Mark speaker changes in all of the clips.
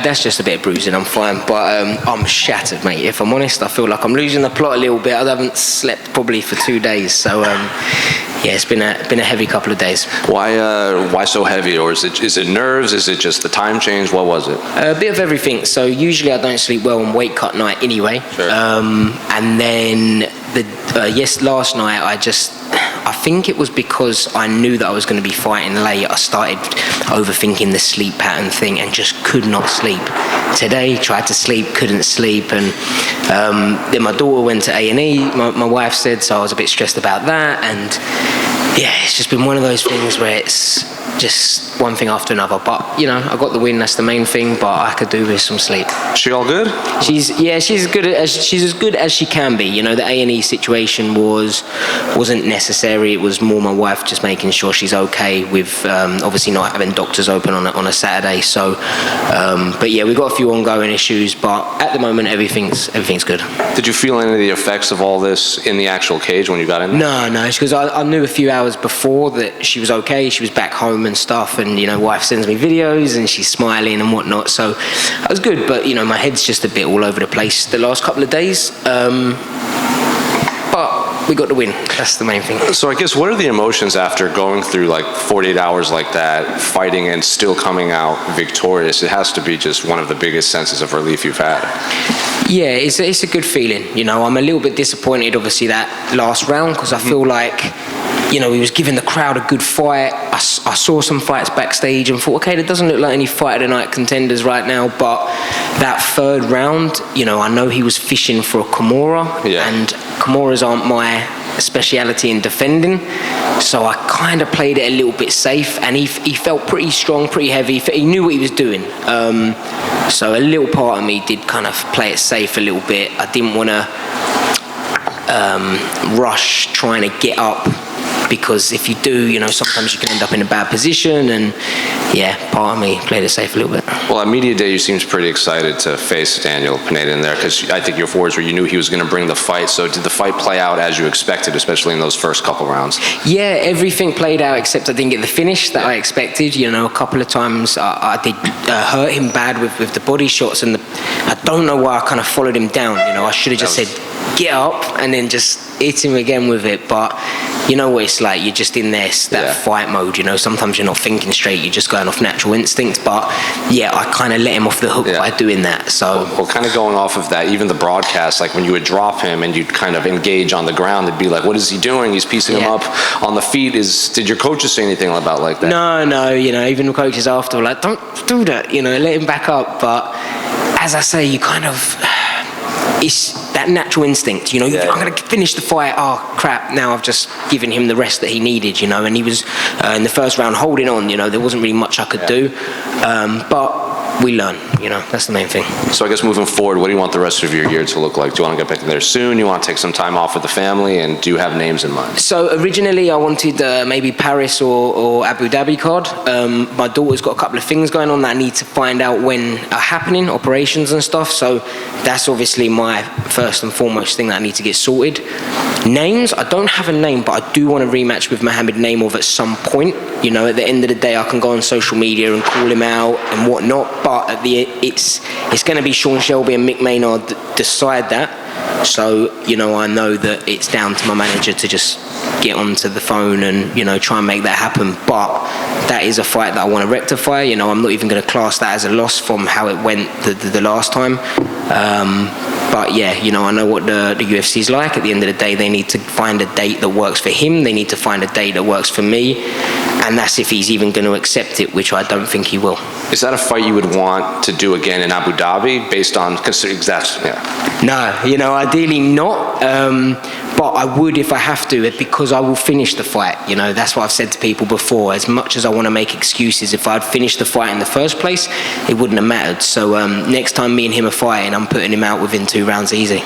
Speaker 1: That's just a bit of bruising, I'm fine. But I'm shattered, mate. If I'm honest, I feel like I'm losing the plot a little bit. I haven't slept probably for 2 days. So, yeah, it's been a heavy couple of days.
Speaker 2: Why so heavy? Or is it nerves? Is it just the time change? What was it?
Speaker 1: A bit of everything. So usually I don't sleep well on weight cut night anyway.
Speaker 2: Sure.
Speaker 1: And then last night I think it was because I knew that I was going to be fighting late. I started overthinking the sleep pattern thing and just could not sleep. Today, tried to sleep, couldn't sleep, and then my daughter went to A&E, my wife said, so I was a bit stressed about that, and yeah, it's just been one of those things where it's just one thing after another. But, you know, I got the win, that's the main thing, but I could do with some sleep.
Speaker 2: She all good?
Speaker 1: She's as good as she can be. You know, the A&E situation wasn't necessary. It was more my wife just making sure she's okay with obviously not having doctors open on a Saturday. So, but yeah, we've got a few ongoing issues, but at the moment everything's good.
Speaker 2: Did you feel any of the effects of all this in the actual cage when you got in there?
Speaker 1: No, because I knew a few hours before that she was okay. She was back home and stuff, and you know, wife sends me videos and she's smiling and whatnot. So that was good, but you know, my head's just a bit all over the place the last couple of days. But we got the win. That's the main thing.
Speaker 2: So I guess what are the emotions after going through like 48 hours like that, fighting and still coming out victorious? It has to be just one of the biggest senses of relief you've had.
Speaker 1: Yeah, it's a good feeling. You know, I'm a little bit disappointed, obviously, that last round, because I feel like, you know, he was giving the crowd a good fight. I saw some fights backstage and thought, okay, there doesn't look like any fight of the night contenders right now, but that third round, you know, I know he was fishing for a Kimura, and Kimuras aren't my speciality in defending, so I kind of played it a little bit safe, and he felt pretty strong, pretty heavy. He knew what he was doing, so a little part of me did kind of play it safe a little bit. I didn't want to rush trying to get up, because if you do, you know, sometimes you can end up in a bad position, and yeah, part of me played it safe a little bit.
Speaker 2: Well, at Media Day, you seemed pretty excited to face Daniel Pineda in there, because I think your words were you knew he was going to bring the fight. So did the fight play out as you expected, especially in those first couple rounds?
Speaker 1: Yeah, everything played out except I didn't get the finish that I expected. You know, a couple of times I did hurt him bad with the body shots, and I don't know why I kind of followed him down. You know, I should have just said, get up, and then just hit him again with it. But you know what it's like, you're just in that fight mode, you know, sometimes you're not thinking straight, you're just going off natural instinct. But yeah, I kind of let him off the hook by doing that. So
Speaker 2: well, kind of going off of that, even the broadcast, like when you would drop him and you'd kind of engage on the ground, they'd be like, what is he doing? He's piecing him up on the feet. Did your coaches say anything about like that?
Speaker 1: No, you know, even the coaches after were like, don't do that, you know, let him back up. But as I say, you kind of, it's that natural instinct, you know, I'm going to finish the fight, oh crap, now I've just given him the rest that he needed, you know, and he was in the first round holding on, you know, there wasn't really much I could do, but we learn, you know, that's the main thing.
Speaker 2: So I guess moving forward, what do you want the rest of your year to look like? Do you want to get back there soon? You want to take some time off with the family? And do you have names in mind?
Speaker 1: So originally I wanted maybe Paris or Abu Dhabi card. My daughter's got a couple of things going on that I need to find out when are happening, operations and stuff. So that's obviously my first and foremost thing that I need to get sorted. Names, I don't have a name, but I do want to rematch with Mohammed Naimov at some point. You know, at the end of the day, I can go on social media and call him out and whatnot. But at the it's going to be Sean Shelby and Mick Maynard decide that. So, you know, I know that it's down to my manager to just get onto the phone and, you know, try and make that happen. But that is a fight that I want to rectify. You know, I'm not even going to class that as a loss from how it went the last time. But yeah, you know, I know what the UFC's like. At the end of the day, they need to find a date that works for him. They need to find a date that works for me. And that's if he's even going to accept it, which I don't think he will.
Speaker 2: Is that a fight you would want to do again in Abu Dhabi based on considering that?
Speaker 1: No, you know, ideally not. But I would if I have to, because I will finish the fight. You know, that's what I've said to people before. As much as I want to make excuses, if I'd finished the fight in the first place, it wouldn't have mattered. So next time me and him are fighting, I'm putting him out within 2 rounds easy.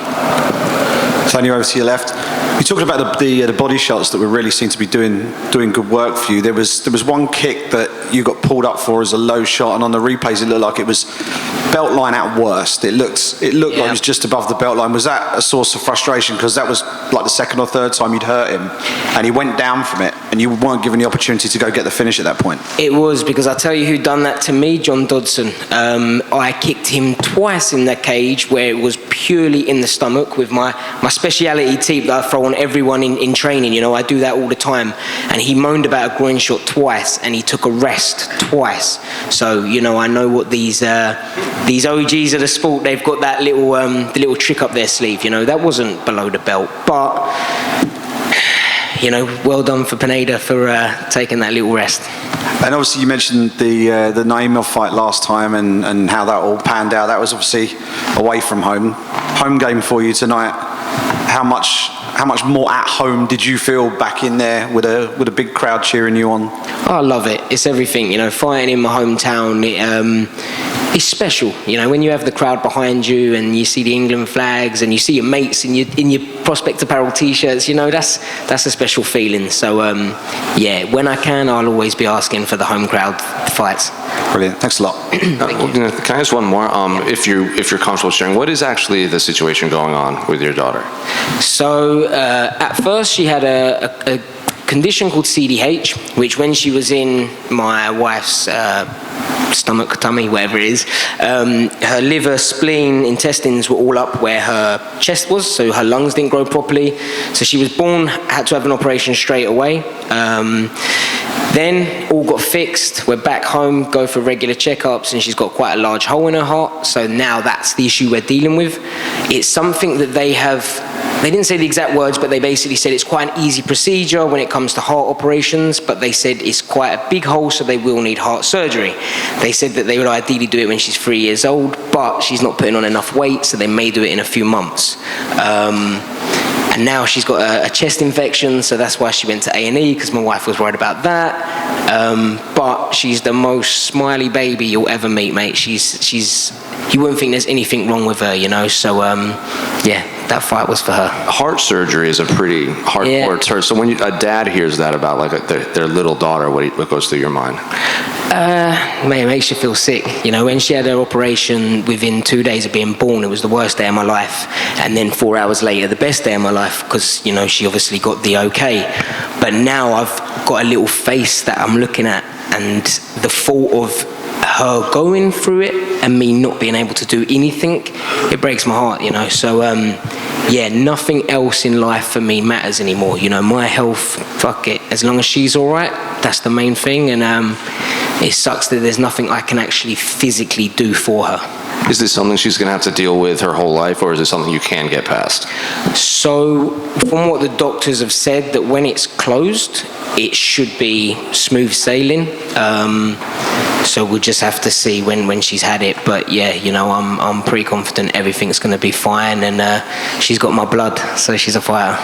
Speaker 3: So on your UFC left, You talked about the body shots that were really seemed to be doing good work for you. There was one kick that you got pulled up for as a low shot, and on the replays it looked like it was belt line at worst. It looked like it was just above the belt line. Was that a source of frustration, because that was like the second or third time you'd hurt him and he went down from it and you weren't given the opportunity to go get the finish at that point?
Speaker 1: It was, because I tell you who done that to me, John Dodson. I kicked him twice in the cage where it was purely in the stomach with my speciality teep that I throw on everyone in training. You know, I do that all the time. And he moaned about a groin shot twice, and he took a rest twice. So, you know, I know what these OGs of the sport, they've got that little the little trick up their sleeve. You know, that wasn't below the belt, but you know, well done for Pineda for taking that little rest.
Speaker 3: And obviously you mentioned the Naimov fight last time and how that all panned out. That was obviously away from home. Home game for you tonight. How much more at home did you feel back in there with a big crowd cheering you on?
Speaker 1: Oh, I love it. It's everything, you know, fighting in my hometown. It's special, you know, when you have the crowd behind you and you see the England flags and you see your mates in your Prospect Apparel t-shirts, you know, that's a special feeling. So yeah, when I can, I'll always be asking for the home crowd fights.
Speaker 3: Brilliant, thanks a lot.
Speaker 2: Can I ask one more? If you're comfortable sharing, what is actually the situation going on with your daughter?
Speaker 1: So at first she had a condition called CDH, which when she was in my wife's stomach, tummy, whatever it is, her liver, spleen, intestines were all up where her chest was, so her lungs didn't grow properly. So she was born, had to have an operation straight away. Then all got fixed. We're back home, go for regular checkups, and she's got quite a large hole in her heart. So now that's the issue we're dealing with. It's something that they didn't say the exact words, but they basically said it's quite an easy procedure when it comes to heart operations, but they said it's quite a big hole, so they will need heart surgery. They said that they would ideally do it when she's 3 years old, but she's not putting on enough weight, so they may do it in a few months. And now she's got a chest infection, so that's why she went to A&E, because my wife was worried about that. But she's the most smiley baby you'll ever meet, mate. You wouldn't think there's anything wrong with her, you know. So yeah, that fight was for her.
Speaker 2: Heart surgery is a pretty hardcore term. So when a dad hears that about like their little daughter, what goes through your mind?
Speaker 1: Mate, it makes you feel sick. You know, when she had her operation, within 2 days of being born, it was the worst day of my life. And then 4 hours later, the best day of my life, because, you know, she obviously got the okay. But now I've got a little face that I'm looking at, and the thought of her going through it and me not being able to do anything, it breaks my heart, you know. So yeah, nothing else in life for me matters anymore. You know, my health, fuck it. As long as she's all right, that's the main thing. And it sucks that there's nothing I can actually physically do for her.
Speaker 2: Is this something she's going to have to deal with her whole life, or is it something you can get past?
Speaker 1: So from what the doctors have said, that when it's closed, it should be smooth sailing. So we'll just have to see when she's had it. But yeah, you know, I'm pretty confident everything's going to be fine, and she's got my blood, so she's a fighter.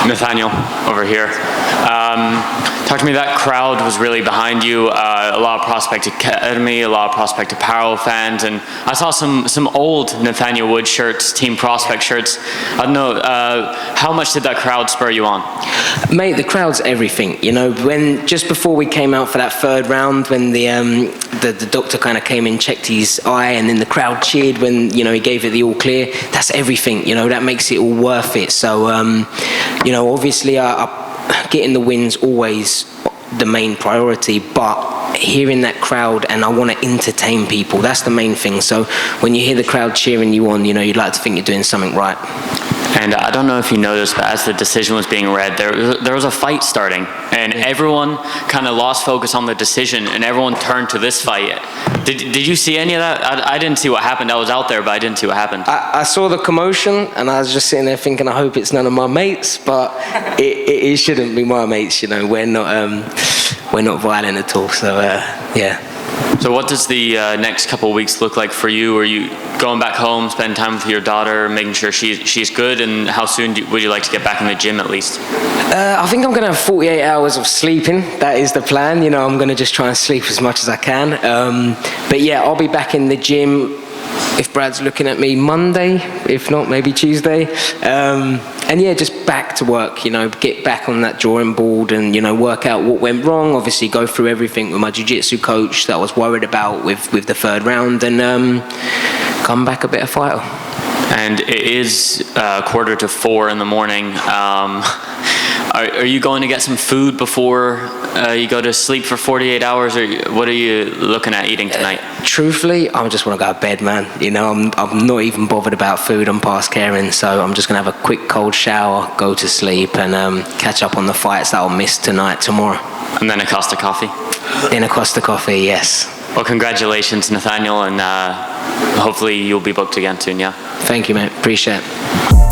Speaker 4: Nathaniel, over here. Talk to me, that crowd was really behind you, a lot of Prospect Academy, a lot of Prospect Apparel fans, and I saw some old Nathaniel Wood shirts, Team Prospect shirts. I don't know, how much did that crowd spur you on?
Speaker 1: Mate, the crowd's everything. You know, just before we came out for that third round, when the doctor kind of came in, checked his eye, and then the crowd cheered when, you know, he gave it the all clear, that's everything, you know, that makes it all worth it. So, you know, obviously getting the win's always the main priority, but hearing that crowd, and I want to entertain people, that's the main thing. So when you hear the crowd cheering you on, you know, you'd like to think you're doing something right.
Speaker 4: And I don't know if you noticed, but as the decision was being read, there was a fight starting, and everyone kind of lost focus on the decision, and everyone turned to this fight. Did you see any of that? I didn't see what happened. I was out there, but I didn't see what happened.
Speaker 1: I saw the commotion, and I was just sitting there thinking, I hope it's none of my mates, but it shouldn't be my mates. You know, we're not violent at all. So yeah.
Speaker 4: So what does the next couple of weeks look like for you? Are you going back home, spending time with your daughter, making sure she's good, and how soon would you like to get back in the gym at least?
Speaker 1: I think I'm going to have 48 hours of sleeping. That is the plan. You know, I'm going to just try and sleep as much as I can. But yeah, I'll be back in the gym, if Brad's looking at me, Monday, if not maybe Tuesday. And yeah, just back to work, get back on that drawing board and, work out what went wrong. Obviously go through everything with my jiu-jitsu coach that I was worried about with the third round, and come back a better fighter.
Speaker 4: And it is 3:45 in the morning. Are you going to get some food before you go to sleep for 48 hours, or what are you looking at eating tonight?
Speaker 1: Truthfully, I just want to go to bed, man. I'm not even bothered about food. I'm past caring, so I'm just going to have a quick cold shower, go to sleep, and catch up on the fights that I'll miss tomorrow.
Speaker 4: And then a Costa coffee?
Speaker 1: Then a Costa coffee, yes.
Speaker 4: Well, congratulations, Nathaniel, and hopefully you'll be booked again soon, yeah?
Speaker 1: Thank you, mate. Appreciate it.